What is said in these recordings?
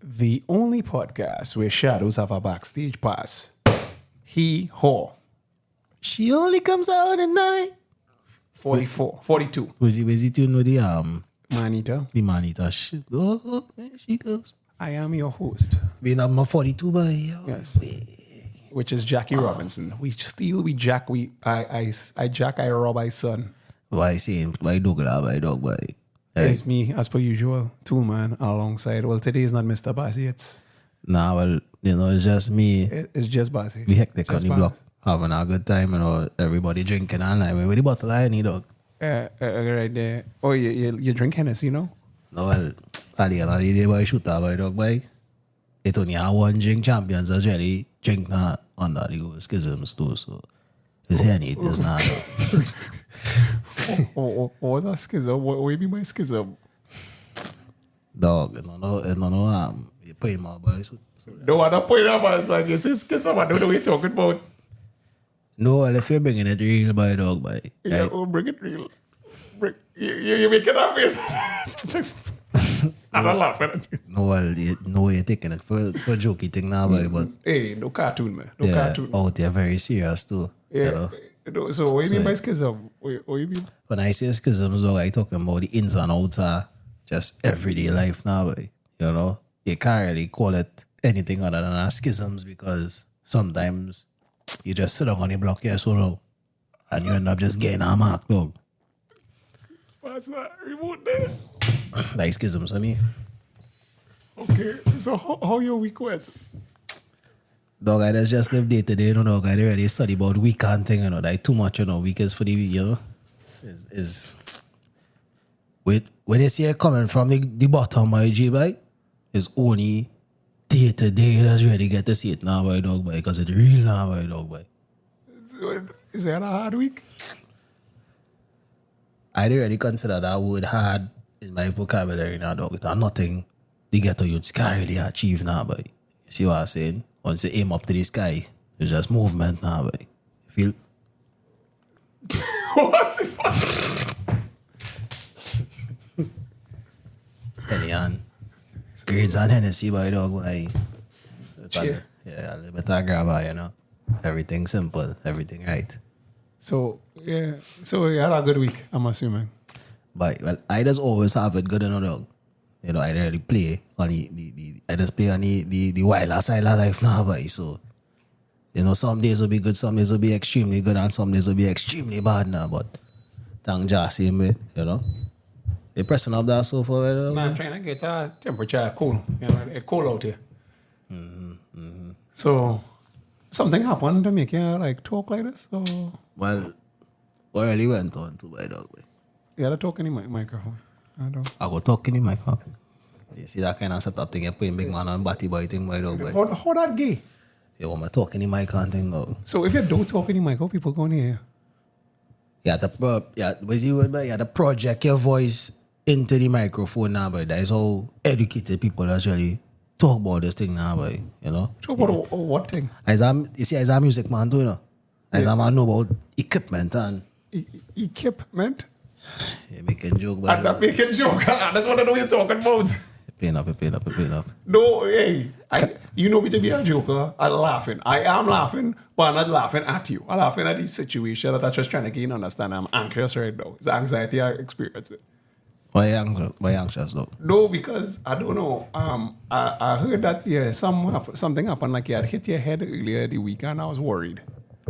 The only podcast where shadows have a backstage pass. He, Haw. She only comes out at night. 44, 42. Was he to know the Manita, the man eater shit? Oh, there she goes. I am your host. We have my 42 by Yes. Which is Jackie Robinson. We steal, we jack, I jack, I rob, I son. Why saying why dog by dog by? It's me, as per usual, Tool Man alongside. Well, today is not Mr. Bassi, it's Well, it's just me. it's just Bassi. We hectic on Just the Bassi. block, having a good time, everybody drinking and like with the bottle I need dog. Right there. Oh, you drink Hennessy, you know? No, well, at the end of the day, boy, shoot by dog by. It only have one drink champions as really drink not under the goal schisms too, so it's Henny, it's not. What's that schism? What do you mean by schism? Dog, you pay my boy. No, I don't point out, man. Like, it's just schism. I don't know what you're talking about. No, well, if you're bringing it real by dog, by. Yeah, oh, bring it real. You making that face. I'm not laughing at you. No, well, you're taking it for jokey thing now, boy, but Hey, no cartoon, man. No yeah, cartoon. out there very serious too. You Yeah. know? No, so what do you mean by schism? What do you mean? When I say schisms, though, I talking about the ins and outs of just everyday life now, boy. You know, you can't really call it anything other than a schisms because sometimes you just sit up on the block here so low and you end up just getting a mark, dog. What's that? Remote there. Like schisms, I mean. Okay, so how your week went? Dog, I just live day to day, dog. I already study about weekend thing, like too much, week is for the week, is when you see it coming from the bottom, my G, boy, it's only day to day that's really get to see it now, boy, dog, boy, because it's real now, boy, dog, boy. Is that a hard week? I don't really consider that word hard in my vocabulary now, dog. It's nothing the ghetto youths can't really achieve now, boy. You see what I'm saying? Once you aim up to the sky, it's just movement now, boy. Feel? What the fuck? Anyone? Grades and Hennessy, boy, dog, boy. Cheer. Yeah, a little bit of grabber, Everything simple, everything right. So you had a good week, I'm assuming. But, well, I just always have it good, dog. I really play on I just play on the wilder side of life now, boy. So, some days will be good, some days will be extremely good, and some days will be extremely bad now. But thank God, same way, You pressing up that so far, Man, I'm trying to get a temperature cool. It's cold out here. So, something happened to make you talk like this? Or Well, what really went on to by dog, boy? you had to talk in the microphone. I don't. I go talking in my microphone. You see that kind of setup thing, you're putting big man on batty boy thing, by dog, boy. How that gay? You want me talking in my microphone thing, dog. So if you don't talk in the mic, how people going to hear you? You have to project your voice into the microphone now, boy. That is how educated people actually talk about this thing now, boy. So what thing? As a music man too, As a man know about equipment and Equipment? you're making joke, boy. I'm not making joke. That's what I know you're talking about. Playing up. No, hey, you know me to be a joker. I'm laughing. I am laughing, but I'm not laughing at you. I'm laughing at the situation that I'm just trying to get you to understand. I'm anxious right now. It's anxiety I experience it. Why anxious though? No, because I don't know. I heard that something happened, like you had hit your head earlier the week, and I was worried.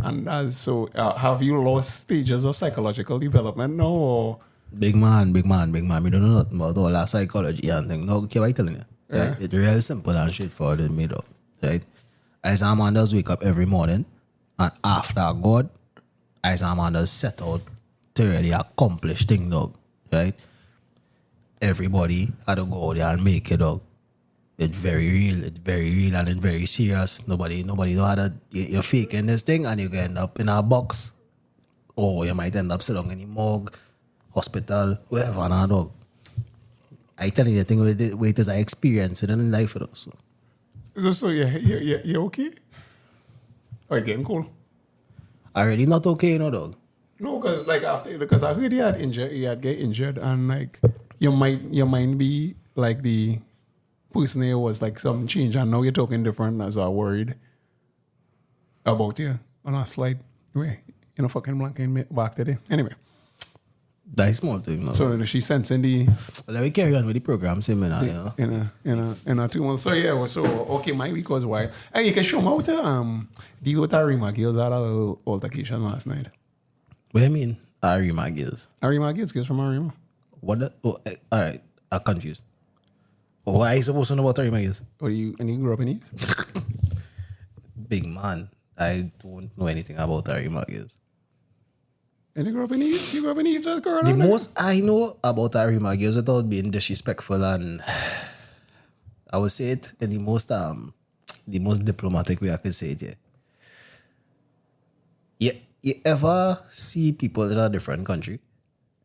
And have you lost stages of psychological development now? Or? Big man. We don't know nothing about all that psychology and thing. No, keep I telling you. Yeah. Right? It's real simple and straightforward in me, though. Right? As a man does wake up every morning, and after God, as a man does set out to really accomplish things, dog. Right? Everybody had to go out there and make it, dog. It's very real, and it's very serious. Nobody know how to, you're faking this thing and you can end up in a box. Or you might end up sitting in the morgue, hospital, wherever, now, dog. I tell you the thing with it is I experience it in life, though. So. So you're okay? Or it getting cool. Already not okay, you know, dog. No, because like because I heard he had get injured, and like your mind be like the person there was like something changed, and now you're talking different, as I worried about you on a slight way. You know, fucking blanking me back today. Anyway, That is small thing, no? so she sensing the Let me carry on with the program, same now, you know. in a 2 months. So yeah, so okay, my week was wild. Hey, you can show me how to deal with Arima Gills. I had a little altercation last night. What do you mean, Arima Gills? Arima Gills from Arima. What the, all right, I'm confused. Why are you supposed to know what Arima Gills? Or you grew up in East? Big man, I don't know anything about Arima Gills. And you grew up in East? You grew up in East? What's going The on there? most I know about Arima Gills without being disrespectful, and I would say it in the most diplomatic way I could say it, yeah. You ever see people in a different country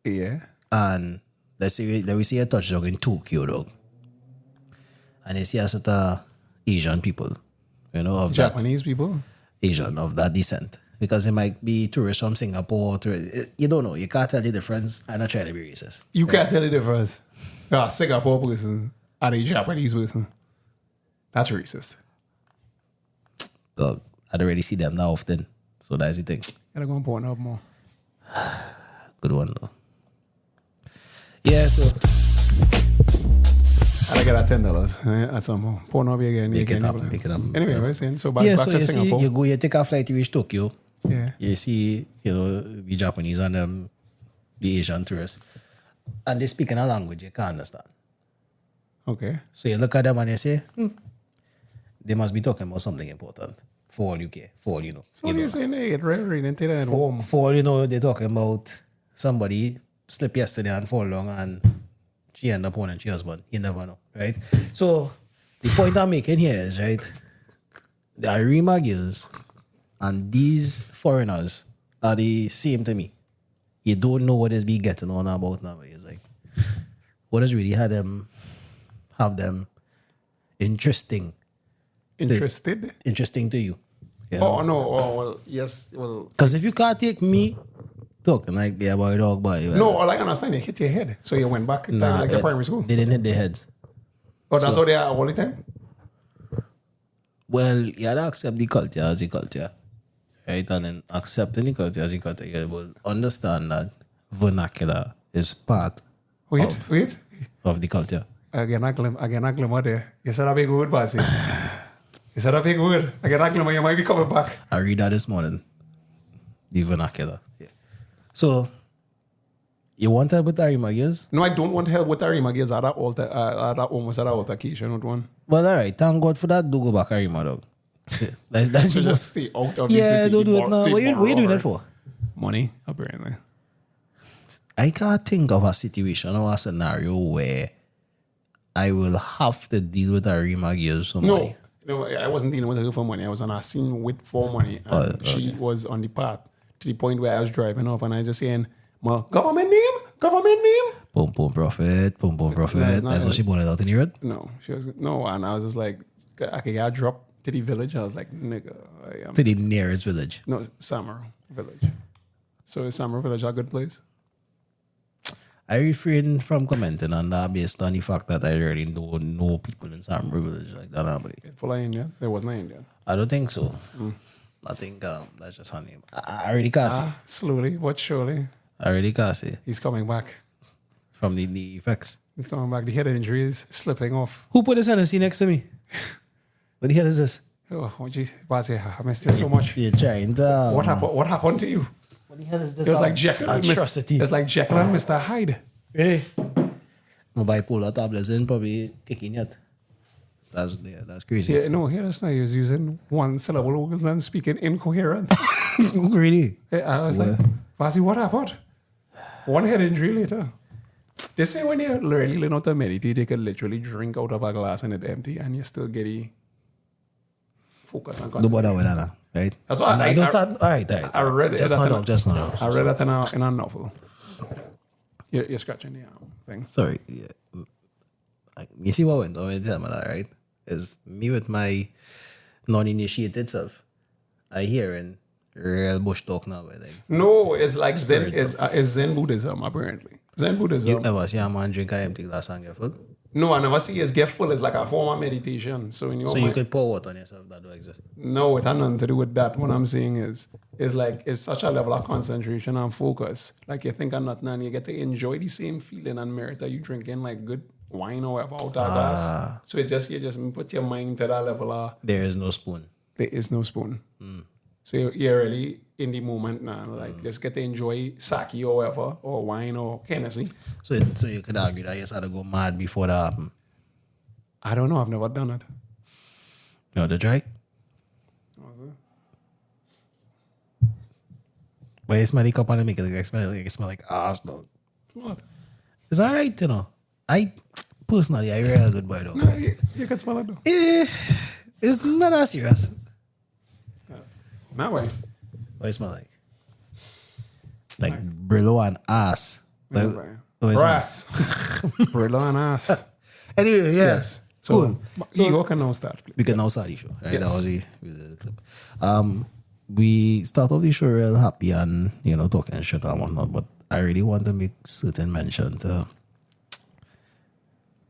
Yeah. and let we see a touchdown in Tokyo, dog, and they see a sort of Asian people, you know, of Japanese people. that Asian of that descent, because it might be tourists from Singapore. You don't know. You can't tell the difference. I'm not trying to be racist. You can't tell the difference. A Singapore person and a Japanese person. That's racist. Dog, I don't really see them that often, so that's the thing. Gotta go and point up more. Good one though. Yeah, so I get that $10 at some more. Point up again. make it up. Anyway, what I was saying. So back, Yeah, back so to you see, Singapore. you take a flight, you reach Tokyo. Yeah. You see, you know, the Japanese and the Asian tourists, and they speak in a language you can't understand. Okay. So you look at them and you say, they must be talking about something important. For all you care, for all you know. So what are you saying? Hey, it really didn't take that at home. For all you know, they're talking about somebody slept yesterday and fall down and she ended up owning her husband. You never know, right? So the point I'm making here is, right, the Arima Gills and these foreigners are the same to me. You don't know what is be getting on about now. It's like, what has really have them interesting to you? You know? Oh, no. Oh, well, yes. Well, Because if you can't take me talking like yeah, boy, dog, boy. no, all I understand, you hit your head. So you went back like your primary school. They didn't hit their heads. Oh, that's how they are all the time? Well, you had to accept the culture as a culture. Right? And then accepting the culture as a culture, you will understand that vernacular is part Wait. of the culture. Again, I glimmer there. You said a big word, Bassy. You said a big word. Again, I glimmer, you might be coming back. I read that this morning. The vernacular. Yeah. So, you want to help with Arima Gills? No, I don't want help with Arima Gills at that almost at that altercation with one. Well, all right. Thank God for that. Do go back Arima, dog. That's So the just most... stay out of the Yeah, city. don't do it now. What you doing that for? Money, apparently. I can't think of a situation or a scenario where I will have to deal with Arima Gills for money. No, I wasn't dealing with her for money. I was on a scene with for money. And she was on the path to the point where I was driving off and I just saying, "Ma, government name? Boom, boom, profit, boom, boom, profit. it's not That's what right. she bought it out in the road. No, she was, no. And I was just like, I could get dropped to the village. I was like, nigga, I am. To the nearest village. No, Samar village. So is Samar village a good place? I refrain from commenting on that based on the fact that I really don't know people in Sam village like that. But Full of Indian? There was no Indian. I don't think so. I think that's just her name. I already can't see. Slowly but surely, I already can't see he's coming back. from the effects. He's coming back. The head injury is slipping off. Who put this Hennessy next to me? What the hell is this? Oh, geez. Bazi, I missed you so much. You're trying to... What happened? What happened to you? What the hell is this? It was like Jekyll and atrocity. It's like Jekyll and Mr. Hyde. Really? My bipolar tablets in probably kicking yet. That's crazy. Yeah, no, here that's not. He was using one syllable words and speaking incoherent. Really? I was like, Bazi, what happened? One head injury later. They say when you really learn how to meditate, you can literally drink out of a glass and it's empty and you still get the focus and No concentrate. bother with that, right? That's why I don't start. All right. I read it. Just that not in a- dog, just not. I read that in a novel. You're scratching the thing. Sorry. Yeah. You see what went on with them, right? Is me with my non-initiated self. I hearing real bush talk now. Like, No, it's like Zen is Zen Buddhism apparently. Zen Buddhism. you ever see a man drink an empty glass and get full? No, I never see it get full. It's like a form of meditation. So in your So mind, you could pour water on yourself that don't exist. no, it has nothing to do with that. What I'm saying is like it's such a level of concentration and focus. Like you think of nothing and you get to enjoy the same feeling and merit that you drinking like good wine or whatever out of glass. So it just you just put your mind to that level of There is no spoon. there is no spoon. So you're really in the moment now. Like just get to enjoy sake or whatever or wine or Hennessy. So you could argue that you just had to go mad before that happened. I don't know. I've never done it. You know the try? But you smell the cup and it make it smell like ass, dog. What? It's alright, you know. I personally I real good boy, dog. No, you can smell it though. It's not that serious. No way. What it smell like? Like Brillo and ass. Like, what it smell Brass. Brillo and ass. Anyway, yeah. Yes. So, Cool. Ego can now start, please. We can now start the show. Right? Yes. That was the clip. We start off the show real happy and, talking shit and whatnot, but I really want to make certain mention to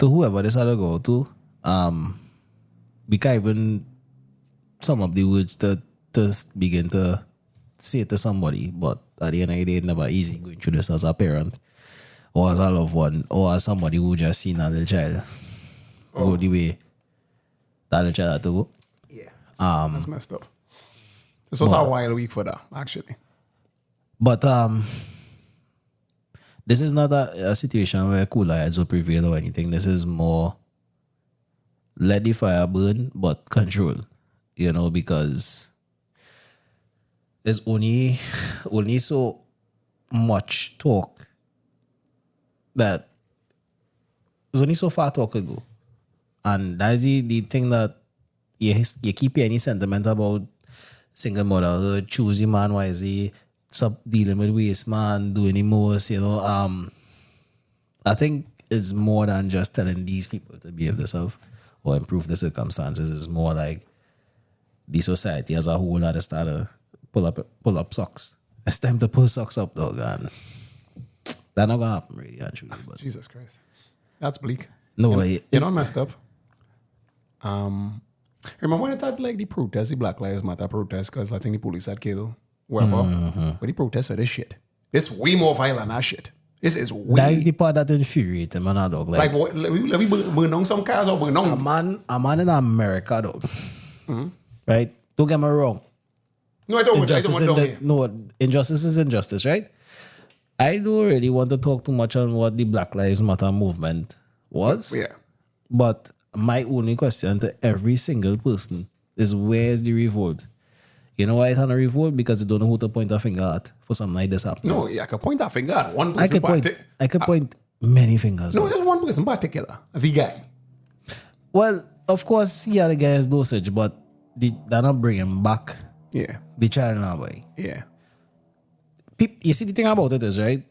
whoever this had to go to. We can't even sum up the words to begin to say it to somebody, but at the end of the day, it's never easy going through this as a parent or as a loved one or as somebody who just seen a little child go the way that little child had to go. Yeah. That's messed up. This was a wild week for that, actually. But this is not a situation where cooler heads will prevail or anything. This is more let the fire burn, but control, because there's only so much talk that there's only so far talk could go. And that's the thing that you keep any sentiment about single motherhood, choosing man wisely, dealing with waste man, doing the most, I think it's more than just telling these people to behave themselves or improve the circumstances. It's more like the society as a whole had to start to pull up socks. It's time to pull socks up, dog, and that's not gonna happen really, actually. But Jesus Christ. That's bleak. no way. You know, messed up. Remember when it had like the protest, the Black Lives Matter protest, because I think the police had killed whoever. But the protest for this shit. This way more violent than that shit. This is way. That is the part that infuriates me, man, dog. like what, let me burn down some cars or burn down. A man in America, dog. Right? Don't get me wrong. No, I don't want to. Injustice is injustice, right? I don't really want to talk too much on what the Black Lives Matter movement was. Yeah. But my only question to every single person is, where's the revolt? You know why it's not a revolt? Because you don't know who to point a finger at for something like this happening. No, yeah, I could point a finger at one person. I could point many fingers. No, there's one person in particular. The guy. Well, of course, yeah, the guy has dosage, but they're not bringing back Yeah. the child now, boy. Yeah. You see, the thing about it is, right?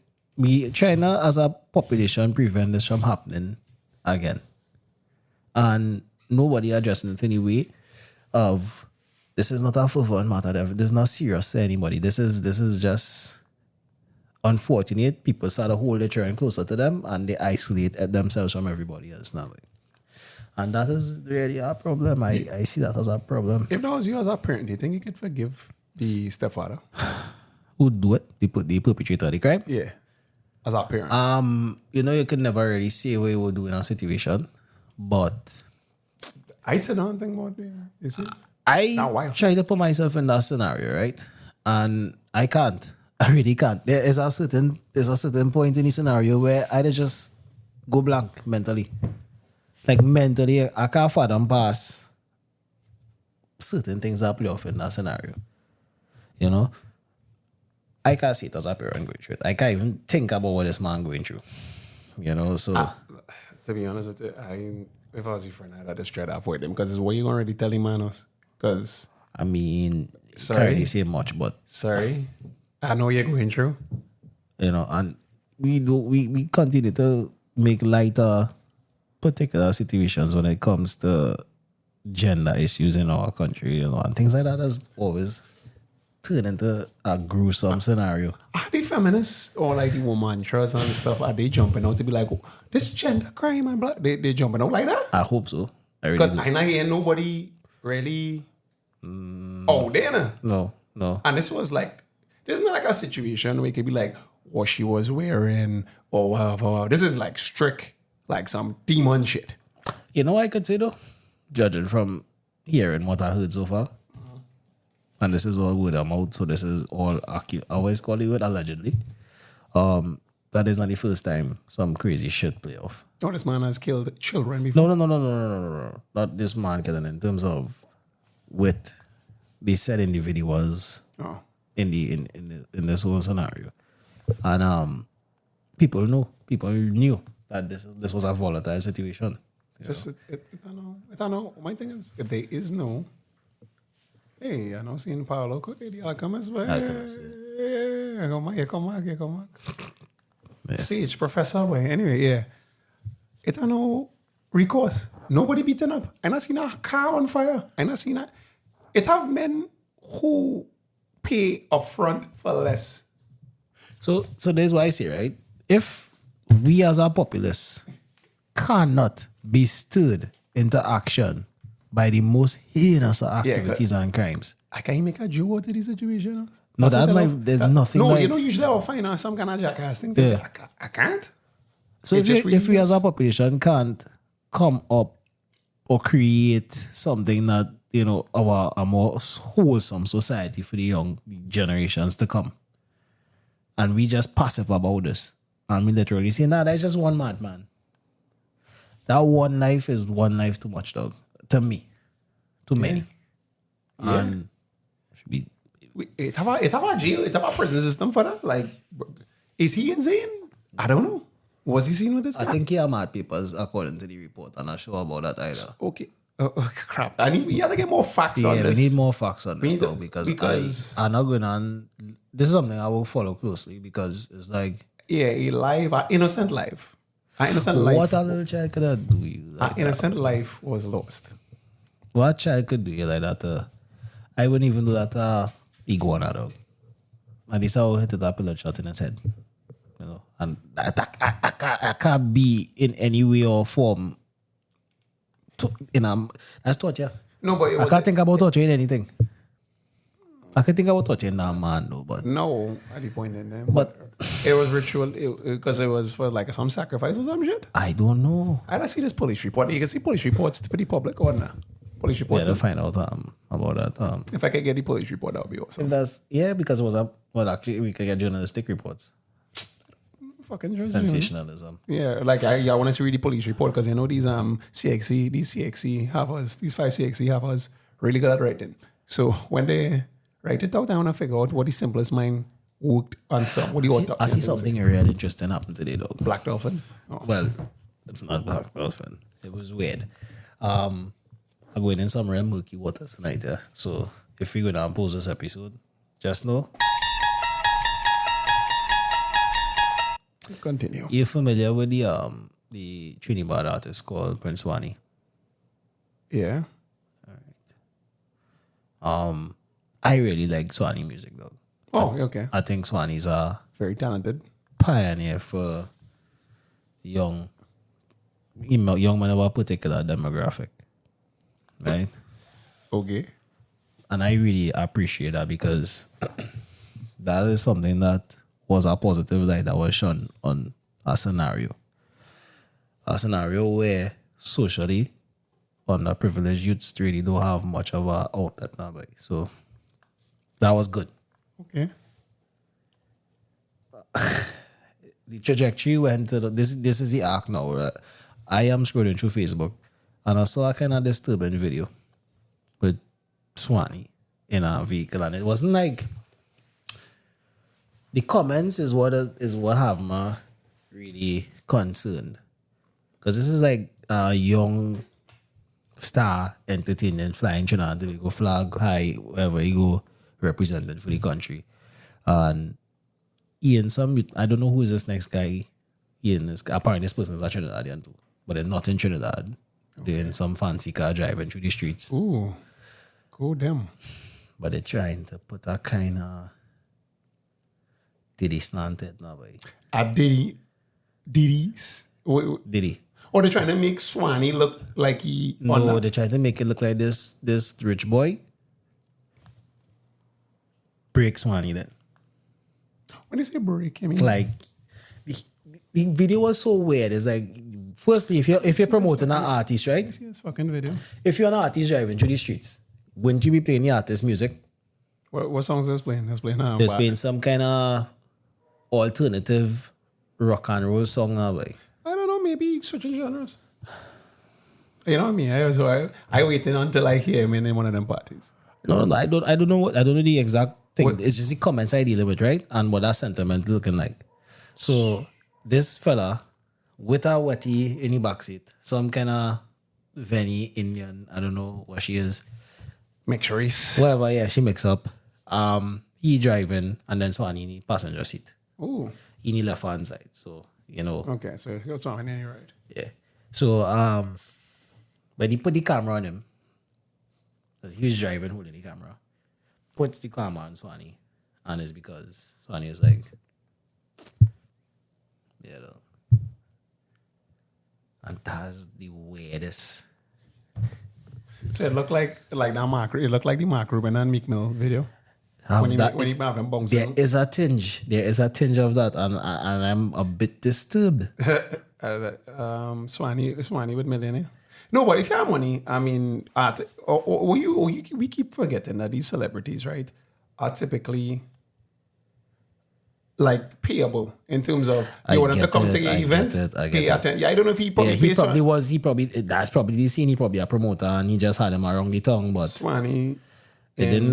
China as a population prevent this from happening again. And nobody addressing it anyway of this is not a fun matter. This is not serious to anybody. This is just unfortunate. People start to hold their children closer to them and they isolate themselves from everybody else now. And that is really a problem. I see that as a problem. If that was you as a parent, do you think you could forgive the stepfather? Who do it? The perpetrator of the crime? Yeah. As a parent. You could never really say what you would do in a situation, but I said nothing about it. Is it? I Not wild. try to put myself in that scenario, right? And I can't. I really can't. There's a certain point in the scenario where I just go blank mentally. Like mentally, I can't fathom past certain things that play off in that scenario. I can't see it as a parent going through it. I can't even think about what this man going through. So To be honest with you, if I was your friend, I'd just try to avoid him because it's what you already telling Manos. Because I mean, Sorry. can't really say much, but sorry, I know you're going through. and we continue to make lighter particular situations when it comes to gender issues in our country, and things like that. That's always turn into a gruesome scenario. Are the feminists or like the womantress and stuff, are they jumping out to be like, oh, this gender crime and blah? They jumping out like that? I hope so. I really Because do. I not hear nobody really out there. Nah. No. And this was like, this is not like a situation where it could be like what she was wearing or whatever. This is like strict, like some demon shit. You know what I could say though? Judging from hearing what I heard so far, and this is all word of mouth, so this is all I always call it allegedly. That is not the first time some crazy shit play off. Oh, this man has killed children before. No. Not this man killing in terms of with the said individuals Oh. in this whole scenario. And people knew that this was a volatile situation. Just, I don't know. My thing is, if there is no, hey, I know seeing Paolo cook the Alchemist, but yeah, come back. Yeah. Sage, Professor, boy. Anyway, yeah. It ain't no recourse. Nobody beaten up. I not seen a car on fire. I not seen a. It have men who pay upfront for less. So there's why I say, right? If we as a populace cannot be stirred into action by the most heinous of activities and crimes. I can't make a joke out of this situation. No, that's not, there's nothing No, like... you know, usually I'll find out some kind of jackass thing. To say, I can't. So It just if we really as a is. population can't come up or create something that, you know, a more wholesome society for the young generations to come, and we just passive about this, and we literally say, nah, that's just one madman. That one life is one life too much, dog. To me. Too many. Yeah. And should be... It have a jail, it have a prison system for that. Like, is he insane? I don't know. Was he seen with this guy? I think he are mad papers according to the report. I'm not sure about that either. Okay. Crap. We have to get more facts on Yeah, we this. need more facts on this need though, to- because because- I'm not going on. This is something I will follow closely because it's like, Yeah, an innocent life. An innocent life. what a little child could have do you? An Like that? innocent life was lost. What child could do you like that? I wouldn't even do that. Iguana dog. And this how hit that pillar shot in his head. You know, and I can't be in any way or form. That's torture. No, but it I was can't think about torturing anything. I can think about torturing that man though, but no at the point in time. But- it was ritual because it was for like some sacrifice or some shit. I don't know. I don't see this police report. You can see police reports for the public or not. Police Yeah, reports. to find out about that. If I could get the police report, that would be awesome. If that's because it was actually we could get journalistic reports. Fucking just, Sensationalism. Yeah, like I want to read the police report because you know these CXC havers, these 5 CXC havers really good at writing. So when they write it out, I want to figure out what the simplest mind worked on some. What the autopsy. I see something really interesting happen today, dog. Black Dolphin. Oh. Well, it's not Black Dolphin. It was weird. I'm going in some real murky waters tonight, yeah. So if we go down and pause this episode, just know Continue. you're familiar with the Trinidad artist called Prince Wani. Yeah. I really like Swanee music, though. Oh, okay. I think Swanee's a Very talented. pioneer for young men of a particular demographic, right? Okay. And I really appreciate that because that is something that was a positive light that was shown on a scenario where socially underprivileged youths really don't have much of a outlet now, boy. So that was good. Okay. The trajectory went to this is the arc now. I am scrolling through Facebook and I saw a kind of disturbing video with Swanee in a vehicle, and it wasn't like the comments is what have me really concerned, because this is like a young star entertainment flying Trinidad to go flag high wherever he go represented for the country. And Ian, I don't know who is this next guy. Ian is apparently this person is a Trinidadian too, but they're not in Trinidad. They're in some fancy car driving through the streets. Ooh. Go them. but they're trying to put a kind of Diddy slanted now, boy. Diddy's. Diddy. Or they're trying to make Swanee look like he. or No, not. they're trying to make it look like this rich boy break Swanee then. When they say break, I mean. Like the video was so weird. It's like, firstly, if you're promoting an artist, right? See this fucking video. If you're an artist driving through the streets, wouldn't you be playing the artist music? What songs is playing? That's playing now. There's been some kind of alternative rock and roll song now, boy. I don't know, maybe switching genres. You know what I mean? I waited until I hear him in one of them parties. No, I don't know the exact thing. It's just the comments I deal with, right? And what that sentiment looking like. So this fella with a wetty in the backseat, some kind of Venny Indian, I don't know what she is. Mixed race. Whatever, yeah, she mix up. He driving and then Swanee in the passenger seat. Ooh. In the left hand side. So, you know. Okay, so here's one on your right. Yeah. So when he put the camera on him, because he was driving holding the camera, puts the camera on Swanee, and it's because Swanee is like, you know. And that's the weirdest. So it looked like that Mark. It looked like the Mark Rubin and Meek Mill video when he have him bouncing. There is a tinge of that, and I'm a bit disturbed. Swanee with Millionaire. No, but if you have money, I mean, we keep forgetting that these celebrities, right, are typically like payable in terms of you want to come to the event. Pay attention. Yeah, I don't know if he probably that's probably the scene. He probably a promoter and he just had him around the tongue, but Swanee. it didn't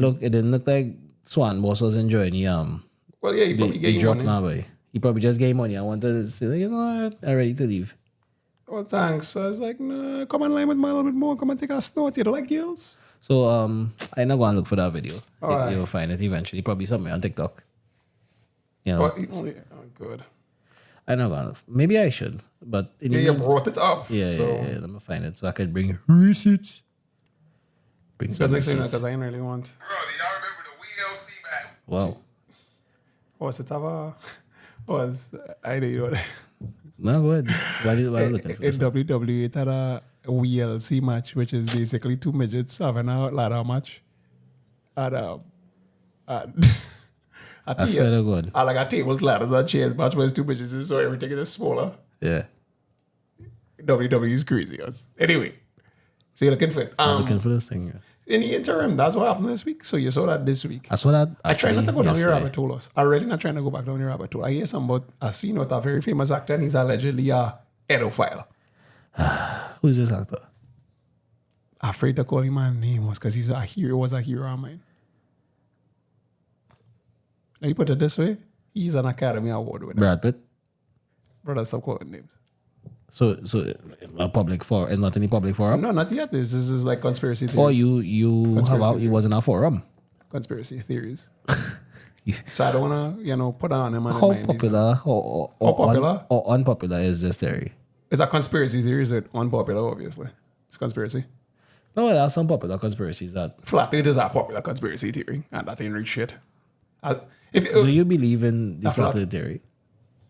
look like Swan Boss was enjoying the Well, yeah, he probably the gave drop money. now, boy. He probably just gave money. I wanted to say, you know what, I'm ready to leave. Well, thanks. So I was like, no, come online with me a little bit more. Come and take a snort. You don't like girls? So I not going to look for that video. Alright. You'll find it eventually. Probably somewhere on TikTok. You know, Oh, good. I know going to. Maybe I should, but in Yeah, you brought it up. yeah, So, yeah. Let me find it so I could bring receipts. Bring Because some next thing, receipts. because I didn't really want. Bro, do y'all remember the WLC battle? Wow. Was it ever? Was I don't know. No, go ahead. Why are you looking for In this? WWE, it had a WLC match, which is basically two midgets having a ladder match at I swear to God. like a table, ladders, and chairs match where it's two midgets, so everything is smaller. Yeah. WWE is crazy. Us. Anyway, so you're looking for it. I'm looking for this thing. Yeah. In the interim, that's what happened this week. So you saw that this week. I saw that. I try not to go down the yesterday. rabbit hole. I'm really not trying to go back down the rabbit hole. I hear some about a scene with a very famous actor, and he's allegedly a pedophile. Who's this actor? Afraid to call him my name was because he's a hero. Was a hero of mine. Now you put it this way, he's an Academy Award winner. Brad Pitt. Brother, stop calling names. So it's not public for. It's not any public forum. No, not yet. This is like conspiracy theories. Or you was in a forum. Conspiracy theories. So I don't want to, put on him. How popular or popular? or unpopular is this theory? It's a conspiracy theory. Is it unpopular? Obviously, it's conspiracy. No, there are some popular conspiracies that. Flat Earth is a popular conspiracy theory, and that ain't real shit. Do you believe in the flat earth theory?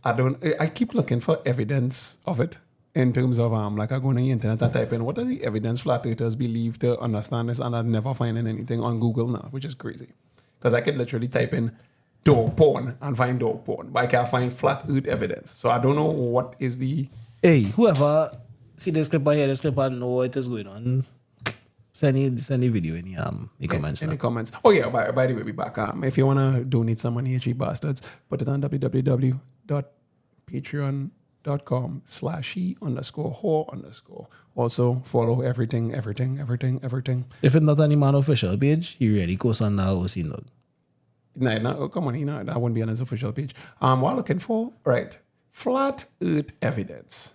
I keep looking for evidence of it in terms of like I go on the internet and type in what does the evidence flat earthers believe to understand this, and I'm never finding anything on Google now, which is crazy. Because I could literally type in dog porn and find dog porn, but I can't find flat earth evidence. So I don't know what is the. Hey, whoever see this clip or hear this clip and know what is going on, send the video in the comments. In the comments. Oh yeah, by the way, be back. If you wanna donate some money, cheap bastards, put it on www.patreon.com/he_whore_. Also follow everything. If it's not any man official page, he really goes on now. No, come on, that wouldn't be on his official page. What I'm looking for, right? Flat Earth evidence.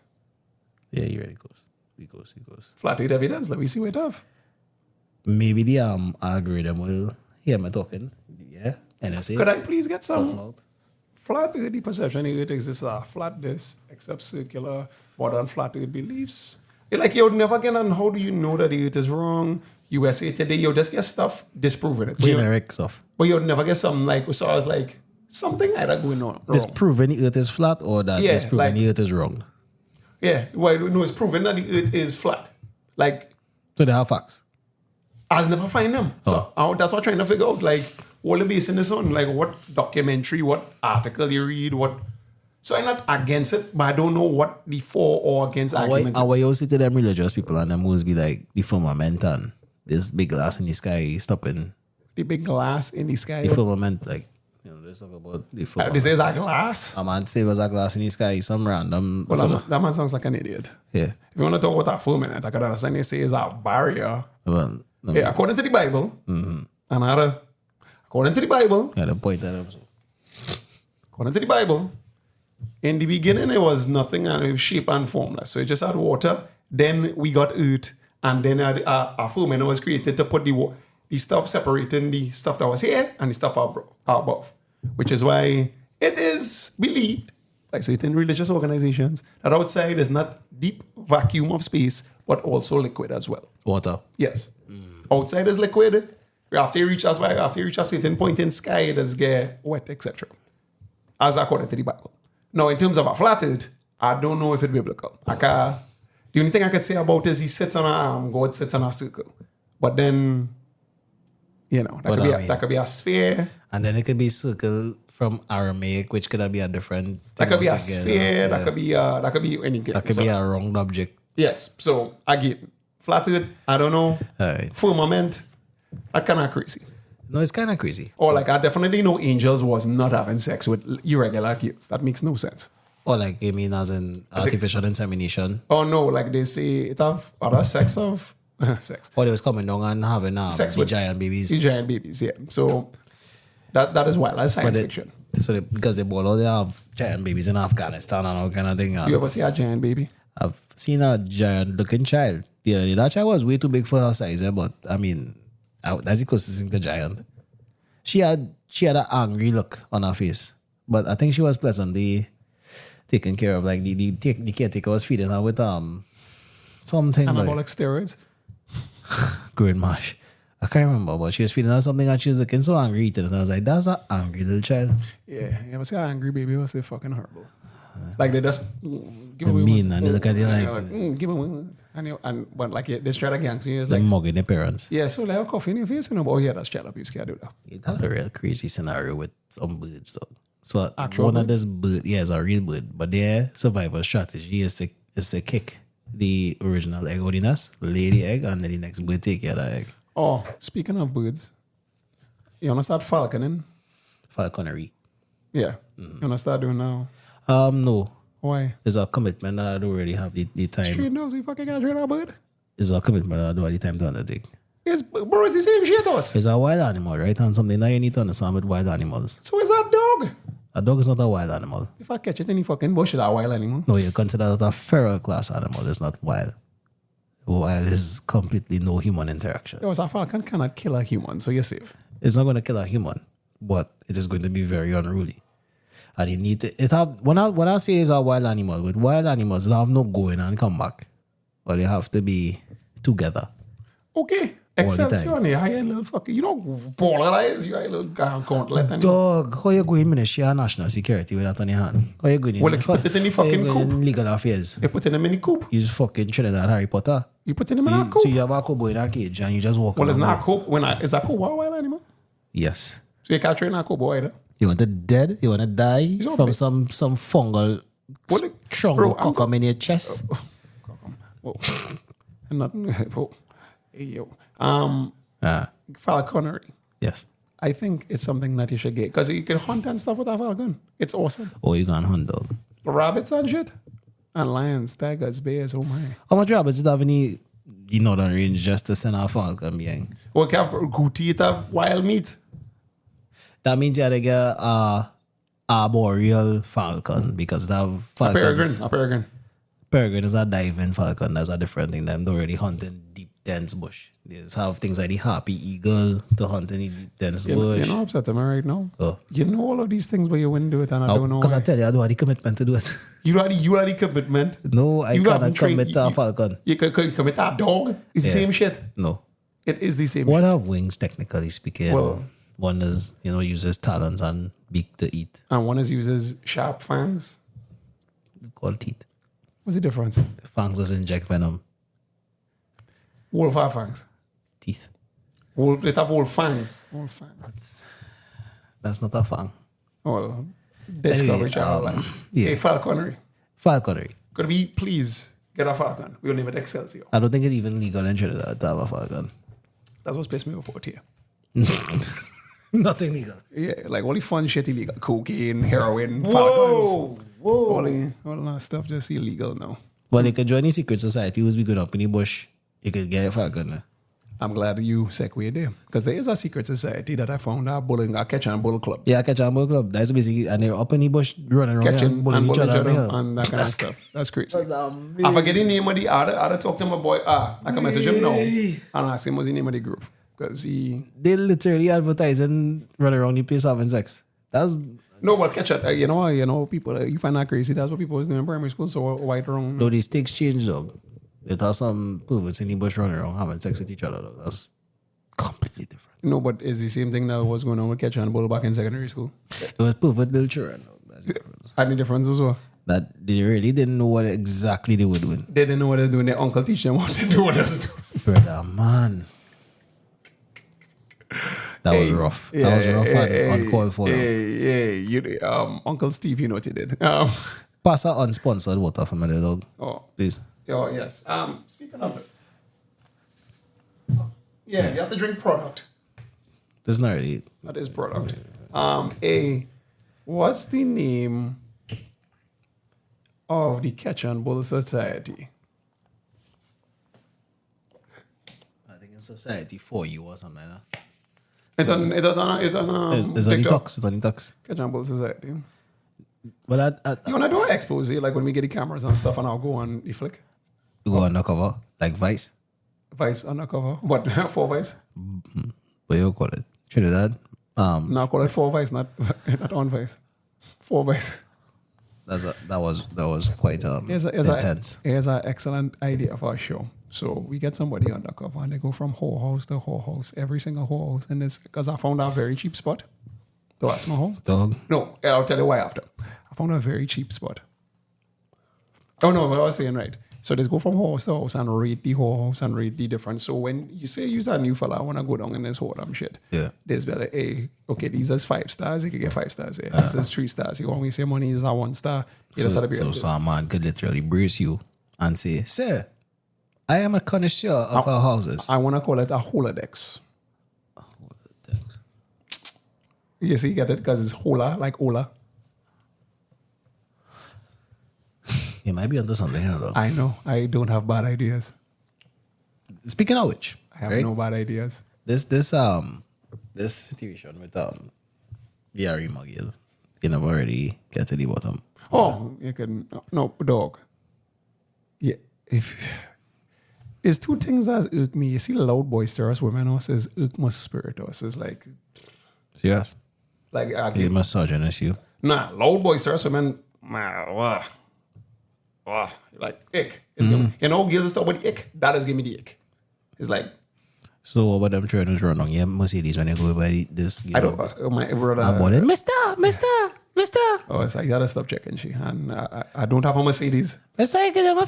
Yeah, he really goes. He goes. Flat Earth evidence. Let me see what it have. Maybe the algorithm will hear me talking. Yeah. NSA. Could I please get Sort them some out. flat Earth? The perception the Earth exists a flat disk, except circular. Modern flat Earth beliefs. Like you'd never get on. How do you know that the Earth is wrong? USA Today, you'll just get stuff disproving it. But Generic stuff. you'll never get something like, so I was like, something like that going on. Wrong. Disproving the earth is flat or that Yeah, disproving like- the earth is wrong. Yeah, well, no, it's proven that the earth is flat. Like, So they have facts. I was never find them. So that's what I'm trying to figure out. Like, what the basing this on? Like, what documentary, what article you read, what. So I'm not against it, but I don't know what the for or against argument And when is. you see to them religious people and them always be like the firmament and this big glass in the sky stopping The big glass in the sky. the firmament, like, you know, let's talk about the firmament. This is a glass. A man say was a glass in the sky, some random. Well, fella. that man sounds like an idiot. Yeah. If you want to talk about that for a minute, I could understand they say it's a barrier. Well, Yeah, according to the Bible, according to the Bible, yeah, the point that up. according to the Bible, in the beginning it was nothing and it was shape and formless. So it just had water. Then we got earth, and then a firmament was created to put the stuff separating the stuff that was here and the stuff above. Which is why it is believed by certain religious organizations that outside is not deep vacuum of space, but also liquid as well. Water. Yes. Outside is liquid. After you reach a certain point in sky, it does get wet, etc. As according to the Bible. Now, in terms of a flat earth, I don't know if it's biblical. The only thing I could say about it is he sits on an arm, God sits on a circle. But then, you know, that could be a sphere. And then it could be circle from Aramaic, which could be a different. That could be a altogether. sphere. Yeah. That could be anything. That could So, be a round object. yes. So again, flat earth, I don't know. Alright. Firmament, that kind of crazy. No, it's kind of crazy. Or like I definitely know angels was not having sex with irregular kids. That makes no sense. Or like, I mean, as in artificial insemination. Oh no, like they say it have other sex of sex. Or they was coming down and having Sex the with- giant babies. The giant babies, yeah. So that is wild. That's science But fiction. because they bought all they have giant babies in Afghanistan and all kind of thing. You ever see a giant baby? I've seen a giant looking child. The other day. That child was way too big for her size, but I mean, that's the closest thing to giant. She had an angry look on her face, but I think she was pleasantly taken care of. Like the caretaker was feeding her with something like Anabolic steroids. green mash. I can't remember, but she was feeding her something and she was looking so angry eating it. And I was like, that's an angry little child. Yeah, you ever see an angry baby? Was they fucking horrible? Like they just give They away mean, one. and they look at it like- give away one. And but like they try to gang, so it's Like like mugging their parents. yeah, so like coffee in your face, you know, but oh yeah, that's child abuse. Can't do that. It had a real crazy scenario with some birds though. So Actual one of this bird, yeah, it's a real bird, but their survival strategy is to kick the original egg out of the nest, lay the egg, and then the next bird take care of the egg. Oh, speaking of birds, you wanna start falconing? Falconry. Yeah, you wanna start doing now? No. Why? It's a commitment that I don't really have the time. Straight nose, you fucking gotta train a bird. It's a commitment that I don't have the time to undertake. It's bro, it's the same shit us. It's a wild animal, right? And something that you need to understand with wild animals. So it's a dog. A dog is not a wild animal. If I catch it in the fucking bush, it's a wild animal. No, you consider that a feral class animal. It's not wild. Wild is completely no human interaction. Yo, a falcon cannot kill a human, so you're safe. It's not going to kill a human, but it is going to be very unruly. And you need to when I say it's a wild animal, with wild animals, they have no going and come back. Or they have to be together. Okay. the Excelsior, you a little fucking, you don't polarize, you a little gauntlet. And Dog, how you going Ministry of National Security with that on your hand? How you going Well, you put it in the fucking how you going coop. Legal affairs. you put in them in the coop. You just fucking Trinidad Harry Potter. You put in them in a So coop. you have a cowboy in a cage and you just walk Well, it's around. not a coop. Is a coop a wild animal? Yes. So you can't train a coop either. You want to dead? You want to die all from big. some fungal What the- strong Bro, I'm cockum in your chest? Whoa. And nothing. Whoa. Hey, yo. Ah, Falconry. yes. I think it's something that you should get because you can hunt and stuff with a falcon. It's awesome. Or you can hunt dog. Rabbits and shit. And lions, tigers, bears, oh my. How much rabbits do you have in the northern range just to send a falcon behind? We can have goatee, it have wild meat. That means you have to get a arboreal falcon because they have falcons. A peregrine. Peregrine is a diving falcon. That's a different thing. Them don't really hunt in deep, dense bush. They just have things like the harpy eagle to hunt in the deep, dense bush. You're not upset, am I right now? Oh. You know all of these things, but you wouldn't do it, and I don't know Because I why. tell you, I don't have the commitment to do it. You had the commitment. No, I You cannot haven't trained- commit to a falcon. You could commit to a dog. It's the Yeah. same shit. No. It is the same. What are wings, technically speaking? Well- one is, uses talons and beak to eat, And one is uses sharp fangs. called teeth. What's the difference? The fangs just inject venom. Wolf have fangs. Teeth. Wolf, they have wolf fangs. Wolf fangs. That's not a fang. Well, Discovery Channel. yeah. Hey, falconry. Falconry. Could be, please, get a falcon. We'll name it Excelsior. I don't think it's even legal in Trinidad to have a falcon. That's what's pissed me off out here. Nothing legal. Yeah, like all the fun shit illegal. Cocaine, heroin, falcons. All that stuff just illegal now. But they could join the secret society who's be good up in the bush. You could get a falcon. I'm glad you segued there. Because there is a secret society that I found at Catch and Bull Club. Yeah, catch and bull club. That's basically, and they're up in the bush running around Catching and bullying each other. and that kind of stuff. That's crazy. I forget the name of the other. I talk to my boy. I can message him now and ask him what's the name of the group. Because They literally advertise and run around the place having sex. That's no, but catch it. You know, people. You find that crazy. That's what people was doing in primary school. So white around. no, these stakes change though. They thought some perverts in the bush running around having sex with each other though. That's completely different. No, but it's the same thing that was going on with Catch and Bull back in secondary school. It was pervert little children though. That's the difference. And the difference as well. That they really didn't know what exactly they were doing. They didn't know what they was doing. Their uncle teach them what to do. What they was doing. Brother, man. That was rough. That was rough and uncalled for. You, Uncle Steve, you know what he did. Pass a unsponsored water for my little dog, Oh, please. oh, yes. Speaking of it, yeah, you have to drink product. There's not really. That is product. What's the name of the Catch and Bull Society? I think it's society for you or something like that. It's on It's on the TikTok. tux. It's on the tux. Catch and Bull Society. But You wanna do an expose like when we get the cameras and stuff, and I'll go on the flick. you go undercover, like Vice. Vice undercover. What for Vice? What you call it? Trinidad. Now call it for Vice, not on Vice. For Vice. That was quite Here's intense. Here's an excellent idea for a show. So we get somebody undercover and they go from whorehouse to whorehouse, every single whorehouse in this, because I found a very cheap spot. To ask my home. Dog. No, I'll tell you why after. I found a very cheap spot. Oh no, what I was saying right. So they go from house to house and rate the whorehouse and rate the difference. So when you say you're a new fella, I want to go down in this whoredom shit. Yeah. There's better, hey, okay, these are 5 stars, you can get 5 stars here. This is 3 stars. You want me to say money is a 1 star. You just have to be like this. So a man could literally brace you and say, "Sir, I am a connoisseur of our houses." I want to call it a holodex. You see, you get it? Because it's hola, like Ola. You might be onto something here though. I know. I don't have bad ideas. Speaking of which, I have right? no bad ideas. This situation with the Arima Gill, you never already get to the bottom. Oh, you can no dog. Yeah, if there's 2 things that irk me. You see, loud boisterous women us is irk my spirit us is like Serious? I You misogynist you. nah loud boisterous women. Like ick. You know, gives us stuff with ick. That is give me the ick. It's like So what about them trainers run on? Yeah, Mercedes when they go by this. I don't. My brother. I'm boarding, Mister. Oh, it's like you gotta stop checking she. And I don't have a Mercedes. Mister, I get my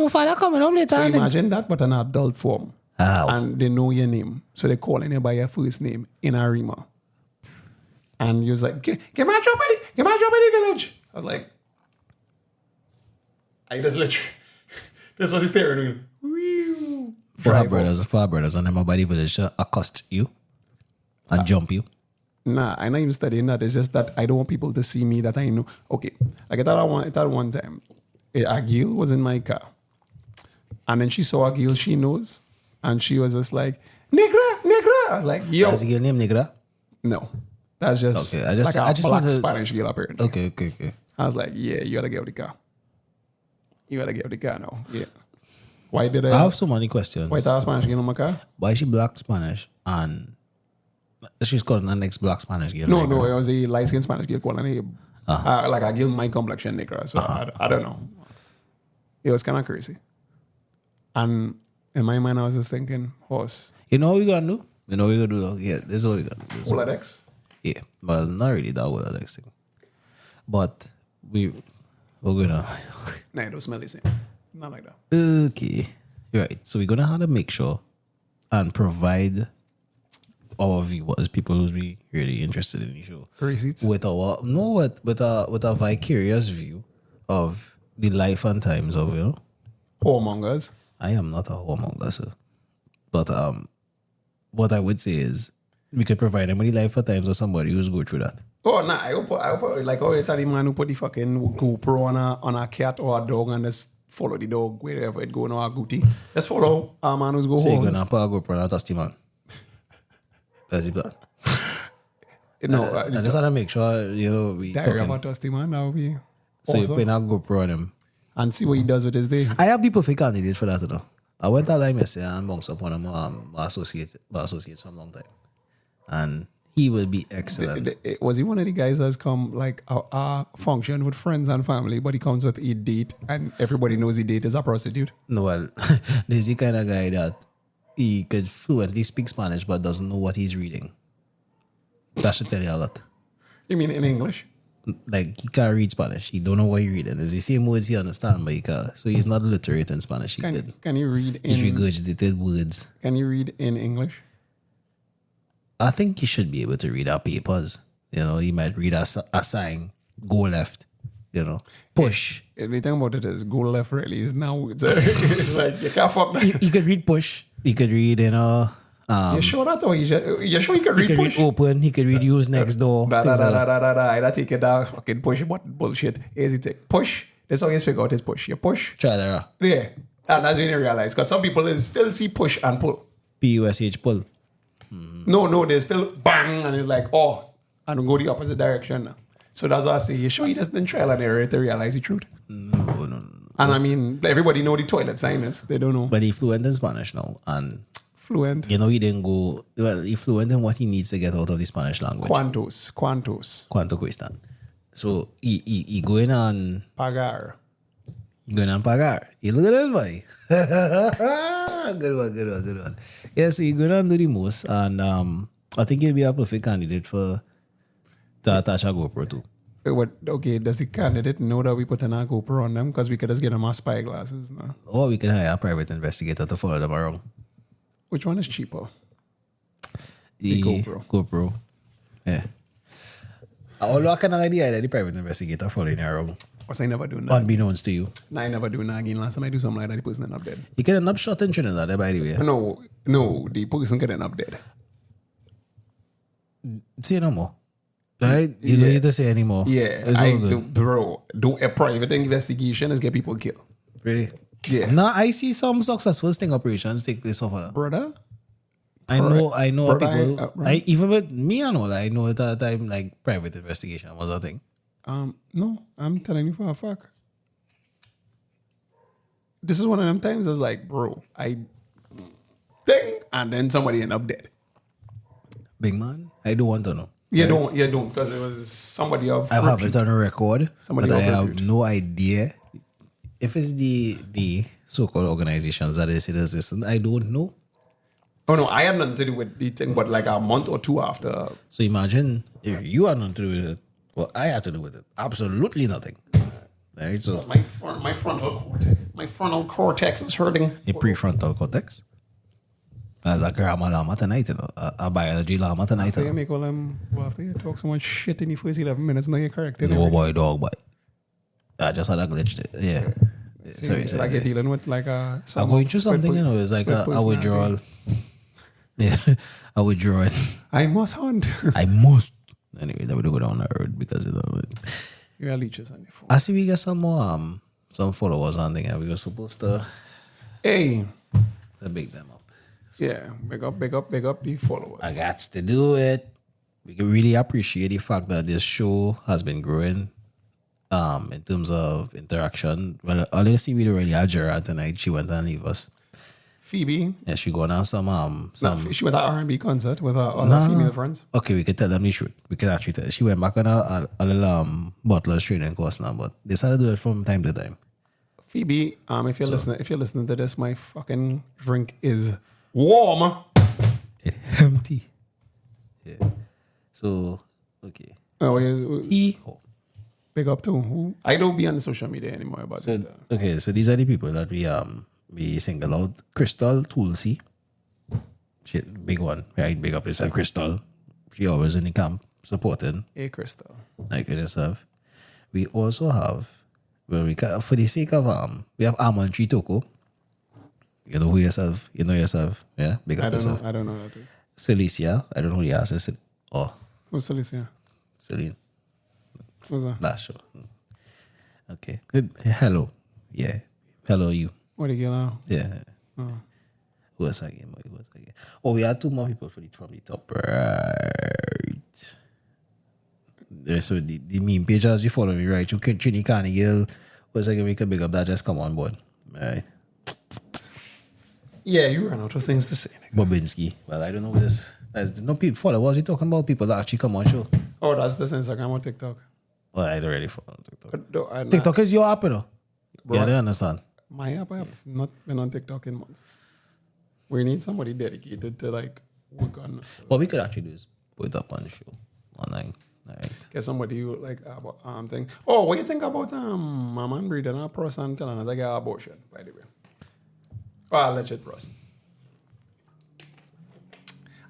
father coming home later. So imagine that, but an adult form. How? And they know your name. So they're calling you by your first name in Arima. And you was like, get my job in the village. I was like, I just literally, this was the steering wheel. For our Drive brothers, and them by the village accost you and jump you. Nah, I'm not even studying that. It's just that I don't want people to see me that I know. Okay, like I thought one time, a girl was in my car. And then she saw a girl she knows. And she was just like, Negra. I was like, yo. That's your name, Negra? No. That's just, Okay, I just black wanted- Spanish girl apparently. Okay. I was like, yeah, you gotta get out the car. You gotta get out the car now. Yeah. Why did I I have so many questions. why did I have Spanish girl in my car? Why is she black Spanish and she's called an next black Spanish girl? No, Negra? no, it was a light skinned Spanish girl calling me like a girl my complexion Negra. So I don't know. It was kind of crazy. And In my mind, I was just thinking horse. You know what we gonna do? You know what we gonna do? Though? Yeah, this is what we gonna do. This is what- Rolodex. Yeah, well, not really that Rolodex thing. But we're gonna... Nah, it don't smell the same. Not like that. Okay. Right. So we're gonna have to make sure and provide our viewers, people who's be really interested in the show, Receipts. with a vicarious view of the life and times of Whoremongers. I am not a whoremonger, sir. But what I would say is we could provide them with the life and times of somebody who's go through that. Oh, nah, I hope like, oh, you tell the man who put the fucking GoPro on a cat or a dog and just follow the dog wherever it go, no, a goatee. Just follow a man who's go So you're home. gonna put a GoPro on a dusty man. That's the plan. No, I just want to make sure, we diary talking. of a dusty man, that would be So you're awesome. putting a GoPro on him. And see what he does with his day. I have the perfect candidate for that, you know. I went that time yesterday and bounced up one of my associates from a long time. And he will be excellent. Was he one of the guys that's come like a function with friends and family, but he comes with a date and everybody knows the date is a prostitute? No, well, there's the kind of guy that he could fluently speak Spanish but doesn't know what he's reading. That should tell you a lot. You mean in English? Like, he can't read Spanish. He don't know what he's reading. It's the same words he understands, but he can't. So he's not literate in Spanish. Can you read He's in regurgitated words. Can you read in English? I think he should be able to read our papers. He might read a sign, go left, push. The thing about it is, go left really is now. It's like, you can't fuck that. He could read push. He could read, You sure that? Or you sure you can he read could push? read open. He could read use next door. Da, da, things da, like da, that. da, da, da. I take it down. Fucking push. What bullshit. Easy take. Push. That's how you figure out his push. You push. Try that out. Yeah. And that's when you realize. Because some people still see push and pull. PUSH pull. No, they still bang. And it's like, oh. And go the opposite direction now. So that's why I say, you sure you just didn't trial and error to realize the truth? No. And I mean, everybody know the toilet sign is. They don't know. But he fluent in Spanish now. And, Fluent. he didn't go... Well, he fluent in what he needs to get out of the Spanish language. Quantos. Cuanto cuestan. So, he going on... Pagar. Going on pagar. You look at this, boy. Good one. Yeah, so you're going to do the most. And I think he'll be a perfect candidate for to attach a GoPro too. Okay, does the candidate know that we put an GoPro on them? Because we could just get them a spy glasses now. Or we can hire a private investigator to follow them around. Which one is cheaper? The GoPro. Yeah. Although I can idea that the private investigator following you around. Because I never do that. Unbeknownst to you. Nah, I never do that again. Last time I do something like that, the person ended up dead. You can end up shot in Trinidad, by the way. No, the person could end up dead. Say no more. Right? You don't need to say anymore. Yeah, It's all good. do a private investigation is get people killed. Really? Yeah. Now I see some successful sting operations take place over there. Brother? I know Brother, people. right. Even with me, I know at that time like private investigation was a thing. No, I'm telling you for a fact. This is one of them times that's like, bro, I ding, and then somebody end up dead. Big man, I do want to know. You don't, because it was somebody of I have repute. it on record, Somebody but I of have repute. no idea if it's the so-called organizations that they say does this. And I don't know. Oh no, I had nothing to do with the thing, but like a month or two after. So imagine if you had nothing to do with it. Well, I had to do with it. Absolutely nothing. Right? So My frontal cortex is hurting. a prefrontal cortex. As a grammar llama tonight, a biology llama tonight. After you make all them, well, after you talk so much shit in the first 11 minutes, now you're corrected. No boy, dog boy. I just had a glitch there. Yeah. Sorry. Like you're dealing with like a. I'm going through something, it's like a withdrawal. Yeah, a withdrawal. I must hunt. I must. Anyway, that would go down the road because You are leeches on the phone. I see we got some more some followers on there. We were supposed to Hey, big them up. yeah, big up the followers. I got to do it. We can really appreciate the fact that this show has been growing in terms of interaction. Well, honestly, we don't really had Gerard tonight. She went and leave us. Phoebe, Yeah, she going on some she went to R&B concert with her other female friends. Okay, we could tell them the truth. We could actually tell. She went back on a little butler's training course now, but they started to do it from time to time. Phoebe, if you're listening to this, my fucking drink is warm. It empty. Yeah. So, okay. Oh, big up to who? I don't be on social media anymore about So, it. okay, so these are the people that we single out. Crystal Tulsi. She, big one. Right, big up yourself, Crystal. She always in the camp supporting. Hey, Crystal. Like yourself. We also have, well, for the sake of we have Amon Chitoko. You know who yourself. You know yourself. Yeah, big up yourself. I don't know what that is. Celicia. I don't know who the ass is. Oh, Who's Celicia? Celine. Who's that? That's sure. Okay. Good. Hello. Yeah. Hello, you. What do you get now? Yeah. Who was again? Oh, we had two more people from the top right. Yeah, so the meme page as you follow me, right? You can Trini Carnegie. Was again, we can big up that. Just come on board. All right. Yeah, you ran out of things to say. Nigga. Bobinski. Well, I don't know what this. There's no people follow. What was he talking about? People that actually come on show. Oh, that's this Instagram or TikTok. Well, I don't really follow TikTok. But TikTok is your app, you know? Bro. Yeah, I don't understand. My app, I have not been on TikTok in months. We need somebody dedicated to like work on. What we could actually do is put it up on the show online. All right. Get somebody who like about thing. Oh, what do you think about my man breeding a person telling us I get abortion, by the way? Oh, alleged person.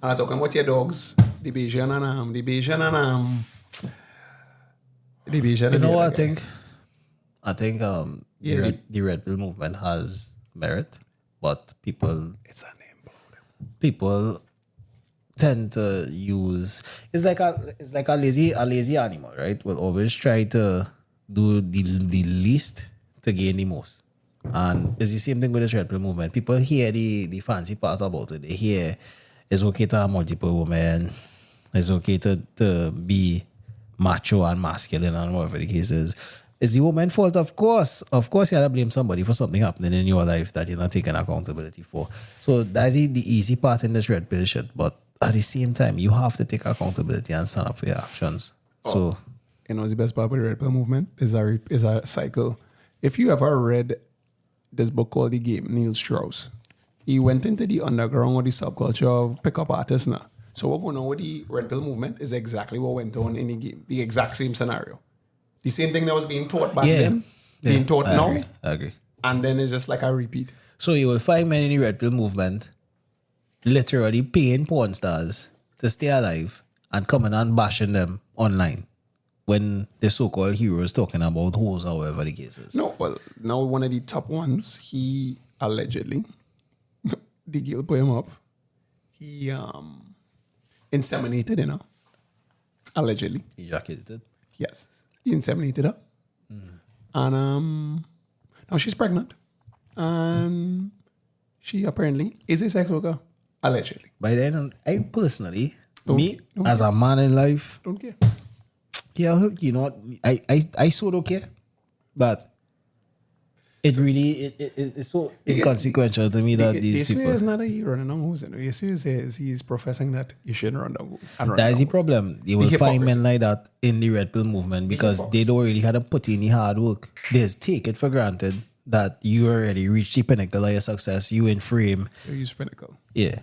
And I'm talking about your dogs, the Bayesian and the Bayesian. You know what I think? I think Yeah. the Red Pill movement has merit, but people It's a name. people tend to use it's like a lazy animal, right? Will always try to do the least to gain the most. And it's the same thing with this Red Pill movement. People hear the fancy part about it. They hear it's okay to have multiple women. It's okay to be macho and masculine and whatever the case is. It's the woman's fault, of course. Of course, you have to blame somebody for something happening in your life that you're not taking accountability for. So that's the easy part in this Red Pill shit. But at the same time, you have to take accountability and stand up for your actions. So, You know, the best part of the Red Pill movement is a cycle. If you ever read this book called The Game, Neil Strauss, he went into the underground or the subculture of pickup artists now. So what going on with the Red Pill movement is exactly what went on in the game. The exact same scenario. The same thing that was being taught back then, being taught now, I agree. and then it's just like a repeat. So you will find men in the Red Pill movement literally paying porn stars to stay alive and coming and bashing them online when the so-called hero is talking about hoes or whatever the case is. No, well, now one of the top ones, he allegedly, the girl put him up, he inseminated, allegedly. Ejaculated. Yes. He inseminated her. And now she's pregnant. And she apparently is a sex worker. Allegedly. By then, I personally, Don't as a man in life, Don't care. yeah, you know what, I so don't care. But it's really, it's so inconsequential to me that The these issue people... is not that he running down hoes. The issue is he's professing that you shouldn't run down hoes. and run That is down the hoes. problem. You will The find hypocrisy. men like that in the Red Pill movement because they don't really have to put in the hard work. They just take it for granted that you already reached the pinnacle of your success. You in frame. They use pinnacle. Yeah.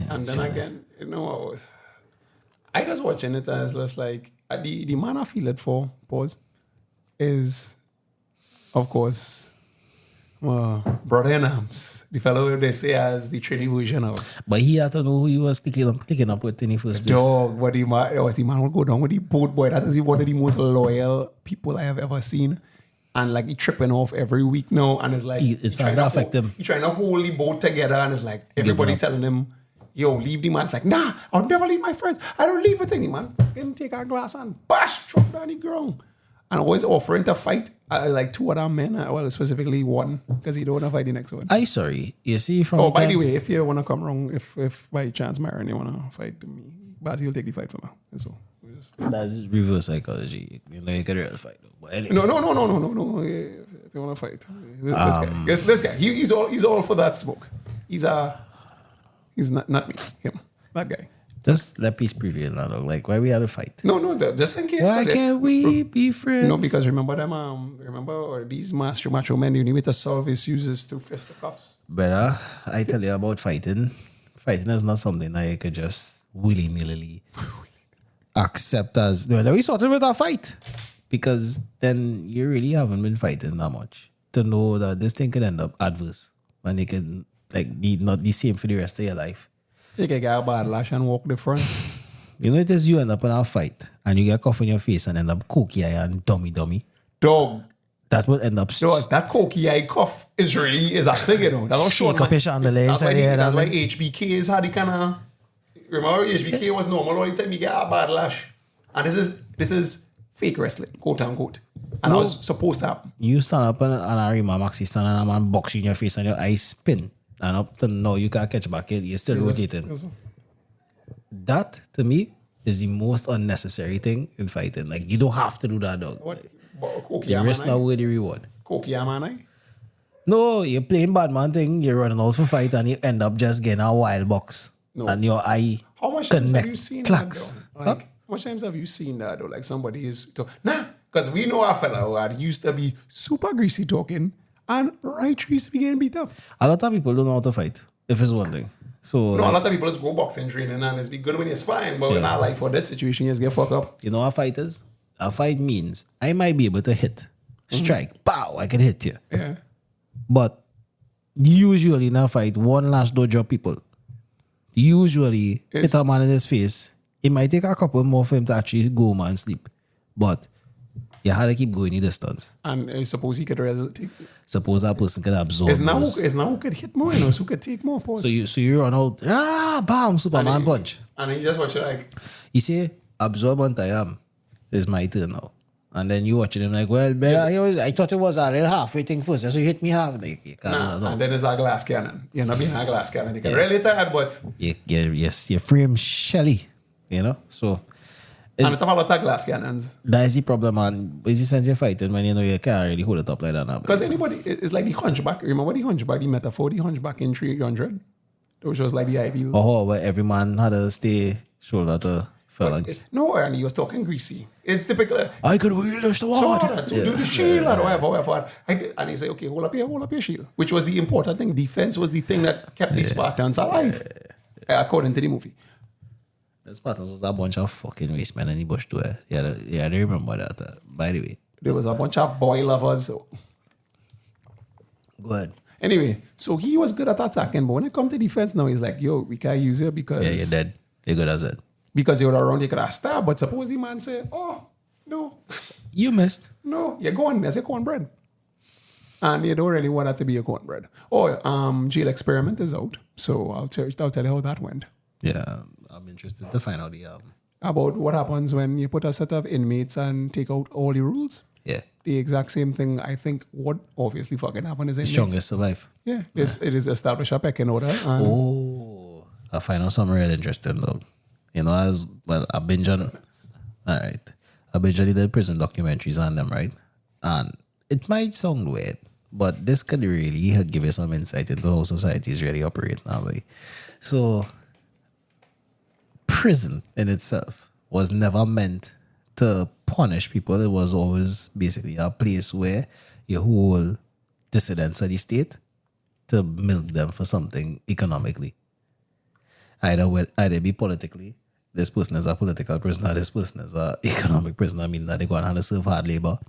And then again, I just watching it as just like the man I feel it for, pause, is of course Brother Enams, the fellow they say as the Trini version of But he had to know who he was clicking up with in the first place. dog. What the man will go down with the boat boy. That is one of the most loyal people I have ever seen. And like he tripping off every week now, and it's like It's starting to affect him. He trying to hold the boat together, and it's like everybody up. telling him, "Yo, leave the man." It's like, "Nah, I'll never leave my friends. I don't leave with any man." Then take a glass and bash, drop down the ground, and always offering to fight. Like two other men, well, specifically one, because he don't want to fight the next one. I sorry. You see from Oh, by time- the way, if you want to come wrong, if by chance Marion you want to fight me, Baz, he'll take the fight for me. That's all. that's reverse psychology. You know, you can really fight. But anyway. No. If you want to fight, this guy, he's all for that smoke. He's not me, him, that guy. Just let peace prevail now, dog. Like, why we had to fight? No, just in case. Why 'cause can't we be friends? No, because remember them. Remember these macho men. You need to solve issues is through fisticuffs. But I tell you about fighting. Fighting is not something that you could just willy-nilly accept as, well, we started with a fight. Because then you really haven't been fighting that much to know that this thing could end up adverse. And it can like be not the same for the rest of your life. You can get a bad lash and walk the front. You know, it is you end up in a fight and you get cough in your face and end up cookie eye and dummy. Dog. That will end up That cokey eye cough is a thing, you know. That's how short, shake up your chandelier inside the head. That's why HBK is how the kind of... Remember HBK was normal all the time you get a bad lash. And this is fake wrestling, quote unquote. And I was supposed to happen. You stand up and I remember Maxi stand and a man box you in your face and your eyes spin. And up to now you can't catch back it. You're still rotating. That, to me, is the most unnecessary thing in fighting. Like, you don't have to do that, dog. What? Cokey The risk not worth the reward. Cokey man, No, you're playing bad man thing, you're running out for fight and you end up just getting a wild box. No. And your eye How much times have you seen clacks. that, though? Like, how much times have you seen that, though? Like, somebody is... because we know a fella who had used to be super greasy talking and right used to be getting beat up. A lot of people don't know how to fight, if it's one thing. So, No, a lot of people just go boxing training and it's be good when you're fine, but in our life or that situation, you just get fucked up. you know what a fight is? A fight means I might be able to hit, strike, pow, I can hit you. Yeah. But usually in a fight, one last dojo people usually hit a man in his face. It might take a couple more for him to actually go home and sleep. But you had to keep going the distance. And I suppose he could really take... Suppose that person could absorb. It's now those. who could hit more, you know, so who could take more. Pause. So you run out, bam, Superman punch. And then you just watch it like... You say, absorb until I am. It's my turn now. And then you watching him like, well, better, I thought it was a little halfway thing first. So you hit me half. Like, you can't do that. And then there's a glass cannon. You're not being a glass cannon. You can really tired, but... You frame Shelly, you know? So And it's a lot of glass cannons. that is the problem, and it's the sense you're fighting when you know you can't really hold it up like that now. Because anybody... It's like the hunchback. Remember the hunchback, the metaphor, the hunchback in 300? Which was like the ideal... Oh, where every man had to stay shoulder to phalanx. No, and he was talking greasy. It's typical... I could wield the sword. to do the shield or whatever. And he said, okay, hold up your shield. Which was the important thing. Defense was the thing that kept the Spartans alive. According to the movie. The Spartans was a bunch of fucking waste men in the bush too. Yeah, I remember that. By the way, There was a bunch of boy lovers. So. go ahead. Anyway, so he was good at attacking. But when it comes to defense now, he's like, yo, we can't use it because... Yeah, you're dead. You're good as it. Because you're around, you could have stabbed. But suppose the man say, oh, no. You missed. No, you're going. There's a cornbread. And you don't really want that to be a cornbread. Oh, Jail Experiment is out. So I'll tell you how that went. Yeah, I'm interested to find out the About what happens when you put a set of inmates and take out all the rules. yeah. The exact same thing, I think, would obviously fucking happen is inmates. Strongest survive. Yeah, it is established a pecking order. And Oh, I find out something real interesting though. You know, I've been on. All right, I've been on the prison documentaries on them, right? And it might sound weird, but this could really give you some insight into how societies really operate now. Like. So, prison in itself was never meant to punish people. It was always basically a place where you hold dissidents of the state to milk them for something economically. Either be politically, this person is a political prisoner, this person is an economic prisoner, meaning that they go and have to serve hard labor.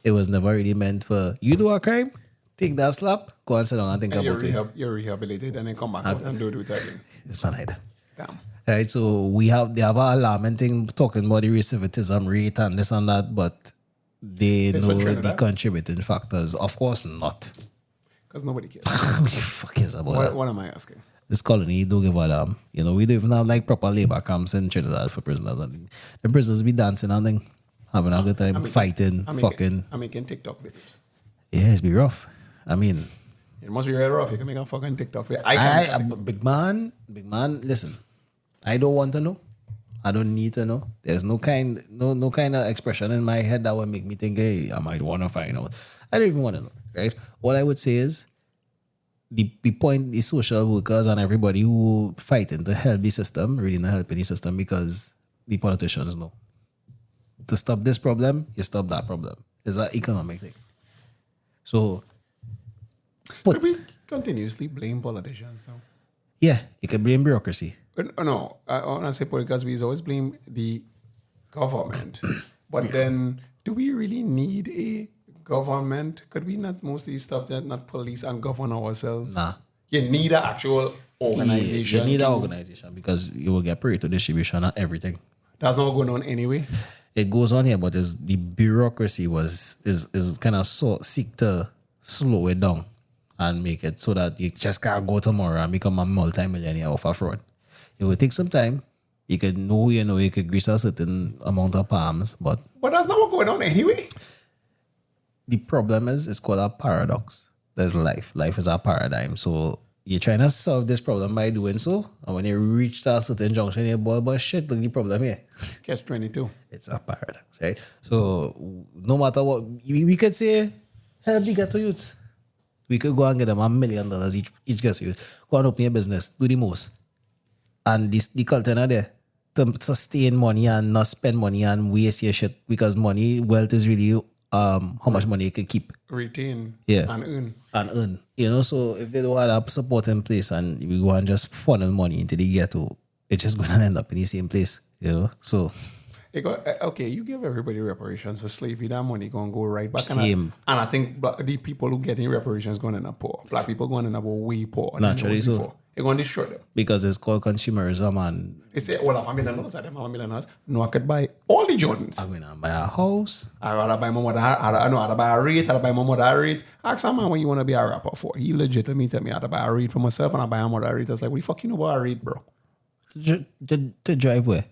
It was never really meant for, you do a crime, take that slap, go and sit down and think about it. you're rehabilitated and then come back out and do it again. It's not like that. Damn. Right, so they have an alarming thing talking about the recidivism rate and this and that, but they It's for know the Trinidad? contributing factors. Of course not. Because nobody cares. Who the fuck cares about that? What am I asking? This colony don't give a damn. You know, we don't even have like proper labor camps in Trinidad for prisoners. And the prisoners be dancing and thing, having a good time, fighting, fucking. I'm making TikTok videos. Yeah, it's be rough. I mean, It must be really rough. You can make a fucking TikTok video. big man, listen. I don't want to know. I don't need to know. There's no kind of expression in my head that would make me think, hey, I might want to find out. I don't even want to know, right? All I would say is, the point, the social workers and everybody who fighting to help the system, really not helping the system because the politicians know. To stop this problem, you stop that problem. It's an economic thing. So, Could we continuously blame politicians now? yeah, you can blame bureaucracy. No, I want to say because we always blame the government. But then, do we really need a government? Could we not mostly stop that, not police and govern ourselves? Nah. You need an actual organization. You need to- an organization because you will get Pareto distribution and everything. That's not going on anyway. It goes on here, but the bureaucracy is kind of seek to slow it down and make it so that you just can't go tomorrow and become a multi-millionaire off a fraud. It will take some time. You could know, you could grease a certain amount of palms, but But that's not what's going on anyway. the problem is it's called a paradox. There's life. Life is a paradigm. So you're trying to solve this problem by doing so, and when you reach that certain junction, you're but shit, look the problem here. Catch 22. It's a paradox, right? So no matter what, we could say, help the ghetto youths. We could go and get them $1 million each ghetto youth. Go and open a business, do the most. And the culture not there to sustain money and not spend money and waste your shit because wealth is really how much money you can keep Retain Yeah. and earn. and earn. So if they don't have a support in place and we go and just funnel money into the ghetto, it's just going to end up in the same place, So Okay, you give everybody reparations for slavery. That money going to go right back. Same. And I think the people who getting reparations going to end up poor. Black people going to end up way poor. than Naturally those so. before. They're going to destroy them. because it's called consumerism and They say, well, if I'm $1 million, I them have $1 million. No, I could buy all the Jordans. I'm going to buy a house. I'd rather buy my mother, I'd buy a rate, I'd buy my mother a rate. Ask a man what you want to be a rapper for. He legitimately tell me I'd buy a rate for myself and I buy a mother a rate. I was like, what the fuck you know about a rate, bro? To drive where?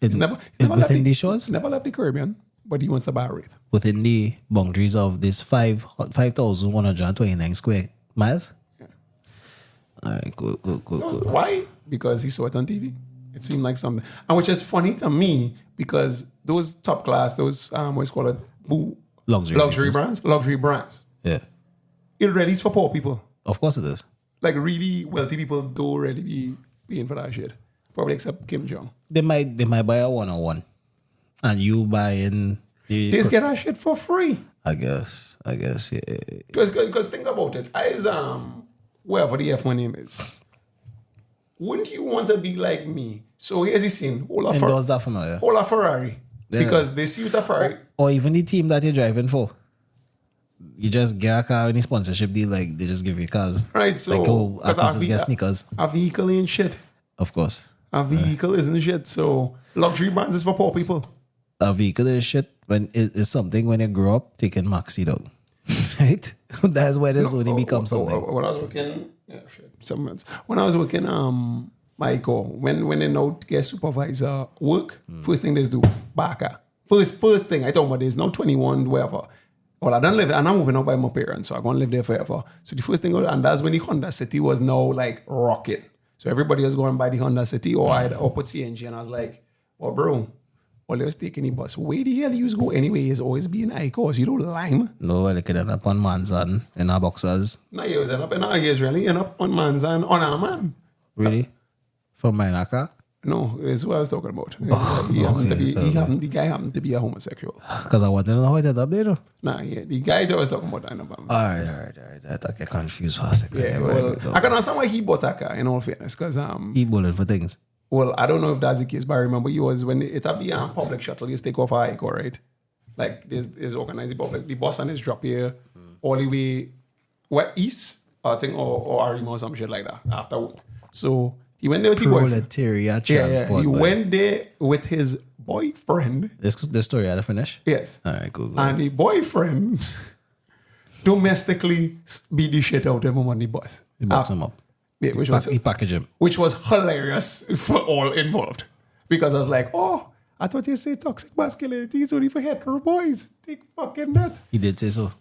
Never Within the shores? Never left the Caribbean, but he wants to buy a rate. Within the boundaries of this 5,129 square miles? Yeah. All right, cool. Why? Because he saw it on TV. It seemed like something. And which is funny to me because those top class, those, what's called it? Luxury Luxury brands. Yeah. It really is for poor people. Of course it is. Like really wealthy people don't really be paying for that shit. Probably except Kim Jong. They might buy a one-on-one. And you buying They just get that shit for free. I guess, yeah. Because think about it. As wherever the F my name is. Wouldn't you want to be like me? So here's the scene. Hold And those that familiar. a Ferrari. Yeah. Because they see you with a Ferrari. Or even the team that you're driving for. You just get a car in a sponsorship deal, like they just give you cars. Right, so like, 'cause artists get sneakers. A vehicle ain't shit. Of course. A vehicle isn't shit. So luxury brands is for poor people. A vehicle is shit when it's something when you grow up taking maxi dog. Right? That's where this only becomes something. When I was working, some months. When I was working, Michael, when they now get supervisor work, first thing they do, Baka. First thing I told about is now 21, wherever. Well, I don't live, and I'm moving out by my parents, so I'm gonna live there forever. So the first thing, and that's when the Honda City was now like rocking. So everybody was going by the Honda City or put CNG, and I was like, well, bro, well, let's take any bus. Where the hell you go anyway? Is always being Icos. You don't lime. No, well, they could end up on Manzan in our boxers. Now you end up in our years really end up on Manzan on our man. Really? From my car? No, it's what I was talking about. The guy happened to be a homosexual. Because I want to know how it ended up there. Though. Nah, yeah, the guy that I was talking about, I know. All right. I get confused for a second. Yeah, well, I can understand why he bought that car. In all fairness, because He bullied for things. well, I don't know if that's the case, but I remember he was when it had the public shuttle. You take off a Ico, right? Like there's organized the public. The bus and his drop here all the way east, I think, or Arima or some shit like that after work. So he went there with his boyfriend. Proletariat Yeah, transport. he boy. went there with his boyfriend. This story had to finish? Yes. All right, cool. And the boyfriend domestically beat the shit out of him on the bus. He boxed him up. Yeah, He packaged him. which was hilarious for all involved. Because I was like, oh, I thought you say toxic masculinity is only for hetero boys. Take fucking that. He did say so.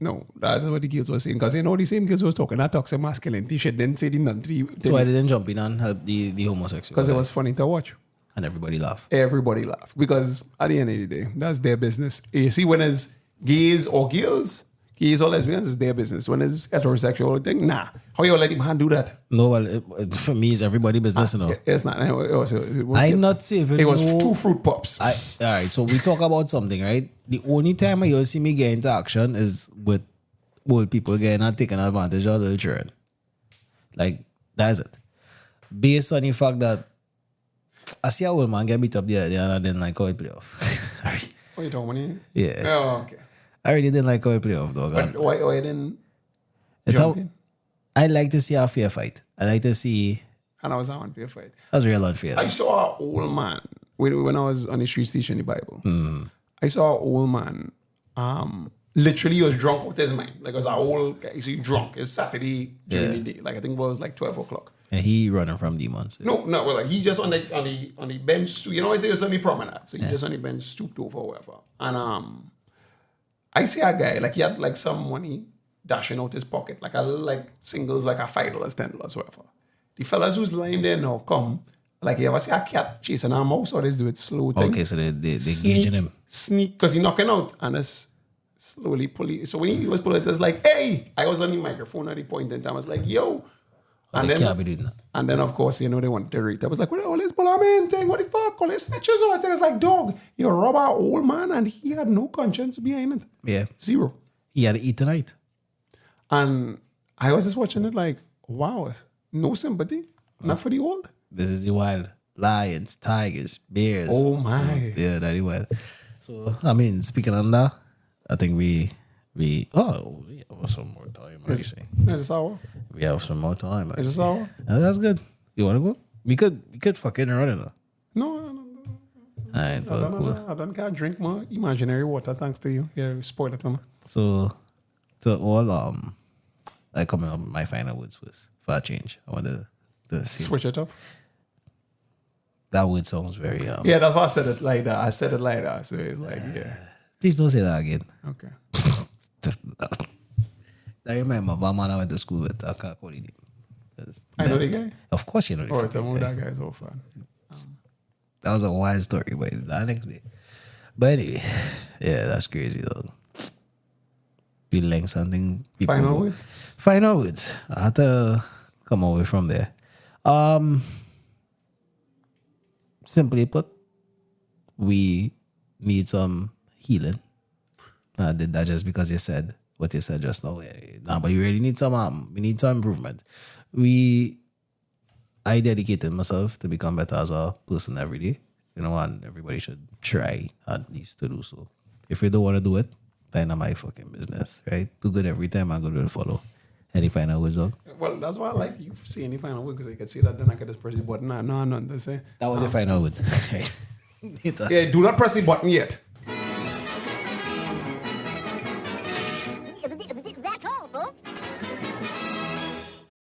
No, that's what the girls were saying. Because the same girls was talking that toxic masculinity shit didn't say the none. So I didn't jump in and help the homosexual. Because it was funny to watch. And everybody laughed. Everybody laughed. Because at the end of the day, that's their business. You see, when it's gays or girls, Gays or lesbians is their business. When it's heterosexual thing, nah. How you let him hand do that? No, well, for me, it's everybody business, you know. It's not. I'm not saying It was no- 2 fruit pops. all right, so we talk about something, right? The only time you see me get into action is with old people getting and taking advantage of the children. Like, that's it. Based on the fact that I see a old man get beat up the other day and I didn't like how he play off. All right. What you talking about? Yeah. Oh, okay. I really didn't like how he play off, dog. But And why didn't it jump how- in? I like to see a fair fight. I like to see And I was out on fair fight. that's real unfair. I saw an old man when I was on the street station in the Bible. I saw an old man. Literally, he was drunk with his mind. Like, it was an old guy. So he drunk. It's Saturday during the day. Like, I think it was like 12 o'clock. And he running from demons. No, well, like he just on the bench. You know, it is on the promenade. So he just on the bench, stooped over, or whatever. And I see a guy like he had like some money dashing out his pocket, like a little like singles, like a $5, $10, whatever. The fellas who's lying there now come. Like, you ever see a cat chasing a mouse or they do it slow thing? Okay, so they gauging him. Sneak, because he knocking out and it's slowly pulling. So when he was pulling it, it's like, hey! I was on the microphone at the point in time. I was like, yo! They can't be doing that. And then, of course, you know, they want to rate. I was like, what all this bullerman thing? What the fuck? All this snitches or what? I was like, dog, you rob our old man and he had no conscience behind it. Yeah. Zero. He had to eat tonight. And I was just watching it like, wow, no sympathy. Not for the old. This is the wild. Lions, tigers, bears. Oh, my. Yeah, that is wild. So, I mean, speaking on that, I think we have some more time, actually. It's just hour. We have some more time. It's Actually. just hour. That's good. You want to go? We could fucking run it. No. All right, well, cool. I don't can't drink more imaginary water thanks to you. Yeah, you spoiled it for me. So, to all, I coming up with my final words was for a change. I wanted to see. Switch it up. That word sounds very, Yeah, that's why I said it like that. I said it like that. So it's like, yeah. Please don't say that again. Okay. I remember one man I went to school with. I can't call his name. 'Cause I know the guy. Of course you know the Oh, fucking tell me guy. that guy's so fun. That was a wild story, but the next day. But anyway, yeah, that's crazy though. Feeling something. People Final go- words? Final words. I had to come away from there. Simply put, we need some healing. I did that just because you said what you said just now. Nah, but you really need some. We need some improvement. I dedicated myself to become better as a person every day. You know, and everybody should try at least to do so. If you don't want to do it, then not my fucking business, right? Do good every time I go to follow. Any final words up? Well, that's why I like you saying the final word because I could see that then I could just press the button. No, nothing to say. That was your final words. Yeah, do not press the button yet.